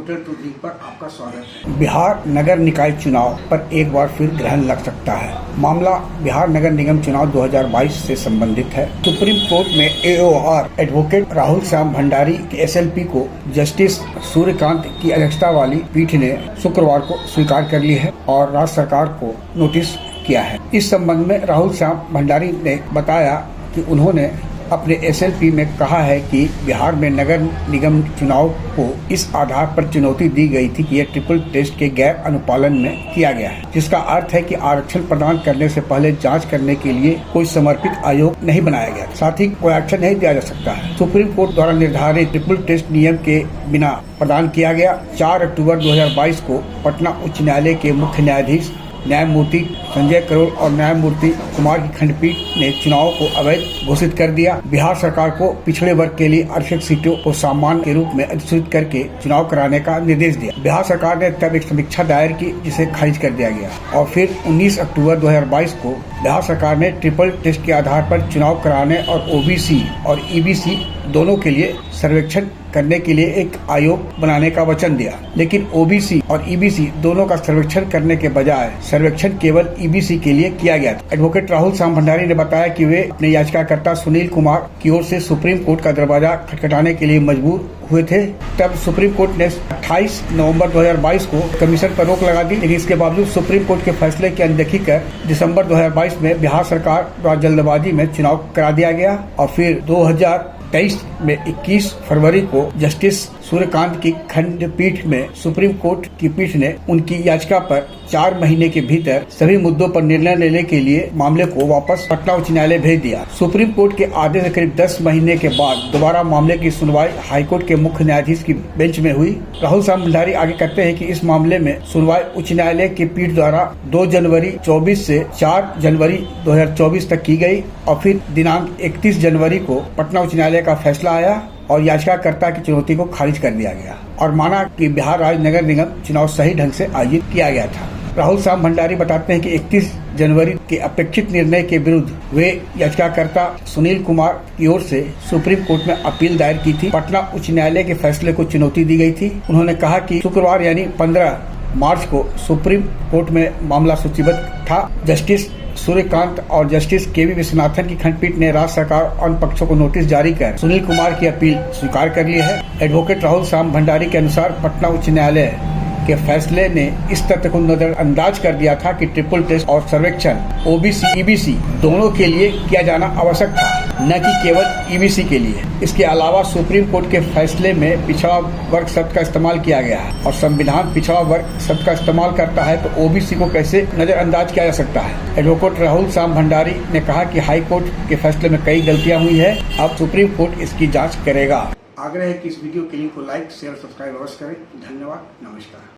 Hotel tourism पर आपका स्वागत है। बिहार नगर निकाय चुनाव पर एक बार फिर ग्रहण लग सकता है। मामला बिहार नगर निगम चुनाव 2022 से संबंधित है। सुप्रीम कोर्ट में AOR एडवोकेट राहुल श्याम भंडारी के SLP को जस्टिस सूर्यकांत की अध्यक्षता वाली पीठ ने शुक्रवार को स्वीकार कर ली है और राज्य सरकार को नोटिस किया है। इस संबंध में राहुल श्याम भंडारी ने बताया कि उन्होंने अपने SLP में कहा है कि बिहार में नगर निगम चुनाव को इस आधार पर चुनौती दी गई थी कि यह ट्रिपल टेस्ट के गैर अनुपालन में किया गया है, जिसका अर्थ है कि आरक्षण प्रदान करने से पहले जांच करने के लिए कोई समर्पित आयोग नहीं बनाया गया, साथ ही कोई आरक्षण नहीं दिया जा सकता है। सुप्रीम कोर्ट द्वारा निर्धारित ट्रिपल टेस्ट नियम के बिना प्रदान किया गया। 4 अक्टूबर 2022 को पटना उच्च न्यायालय के मुख्य न्यायाधीश न्यायमूर्ति संजय करोल और न्यायमूर्ति कुमार की खंडपीठ ने चुनाव को अवैध घोषित कर दिया। बिहार सरकार को पिछड़े वर्ग के लिए आरक्षित सीटों को सामान्य के रूप में अधिसूचित करके चुनाव कराने का निर्देश दिया। बिहार सरकार ने तब एक समीक्षा दायर की, जिसे खारिज कर दिया गया और फिर 19 अक्टूबर 2022 को बिहार सरकार ने ट्रिपल टेस्ट के आधार पर चुनाव कराने और OBC और EBC दोनों के लिए सर्वेक्षण करने के लिए एक आयोग बनाने का वचन दिया, लेकिन OBC और EBC दोनों का सर्वेक्षण करने के बजाय सर्वेक्षण केवल EBC के लिए किया गया था। एडवोकेट राहुल श्याम भंडारी ने बताया कि वे अपने याचिकाकर्ता सुनील कुमार की ओर से सुप्रीम कोर्ट का दरवाजा खटखटाने के लिए मजबूर हुए थे। तब सुप्रीम कोर्ट ने 28 नवंबर 2022 को कमीशन पर रोक लगा दी, लेकिन इसके बावजूद सुप्रीम कोर्ट के फैसले की अनदेखी कर दिसंबर 2022 में बिहार सरकार द्वारा जल्दबाजी में चुनाव करा दिया गया और फिर 2023 में 21 फरवरी को जस्टिस सूर्यकांत की खंडपीठ में सुप्रीम कोर्ट की पीठ ने उनकी याचिका पर 4 महीने के भीतर सभी मुद्दों पर निर्णय लेने के लिए मामले को वापस पटना उच्च न्यायालय भेज दिया। सुप्रीम कोर्ट के आदेश से करीब 10 महीने के बाद दोबारा मामले की सुनवाई हाईकोर्ट के मुख्य न्यायाधीश की बेंच में हुई। राहुल श्याम भंडारी आगे कहते हैं कि इस मामले में सुनवाई उच्च न्यायालय की पीठ द्वारा 2 जनवरी 24 से 4 जनवरी 2024 तक की गई और फिर दिनांक 31 जनवरी को पटना उच्च न्यायालय का फैसला आया और याचिकाकर्ता की चुनौती को खारिज कर दिया गया और माना कि बिहार राज्य नगर निगम चुनाव सही ढंग से आयोजित किया गया था। राहुल श्याम भंडारी बताते हैं कि 31 जनवरी के अपेक्षित निर्णय के विरुद्ध वे याचिकाकर्ता सुनील कुमार की ओर से सुप्रीम कोर्ट में अपील दायर की थी। पटना उच्च न्यायालय के फैसले को चुनौती दी गई थी। उन्होंने कहा कि शुक्रवार यानी 15 मार्च को सुप्रीम कोर्ट में मामला सूचीबद्ध था। जस्टिस सूर्यकांत और जस्टिस KV विश्वनाथन की खंडपीठ ने राज्य सरकार और अन्य पक्षों को नोटिस जारी कर सुनील कुमार की अपील स्वीकार कर ली है। एडवोकेट राहुल श्याम भंडारी के अनुसार पटना उच्च न्यायालय के फैसले ने इस तथ्य को नजरअंदाज कर दिया था कि ट्रिपल टेस्ट और सर्वेक्षण OBC EBC दोनों के लिए किया जाना आवश्यक था, न कि केवल EBC के लिए। इसके अलावा सुप्रीम कोर्ट के फैसले में पिछड़ा वर्ग शब्द का इस्तेमाल किया गया है और संविधान पिछड़ा वर्ग शब्द का इस्तेमाल करता है, तो OBC को कैसे नजरअंदाज किया जा सकता है। एडवोकेट राहुल श्याम भंडारी ने कहा कि हाई कोर्ट के फैसले में कई गलतियां हुई है, अब सुप्रीम कोर्ट इसकी जाँच करेगा। आग्रह है कि इस वीडियो के लिंक को लाइक शेयर सब्सक्राइब अवश्य करें। धन्यवाद, नमस्कार।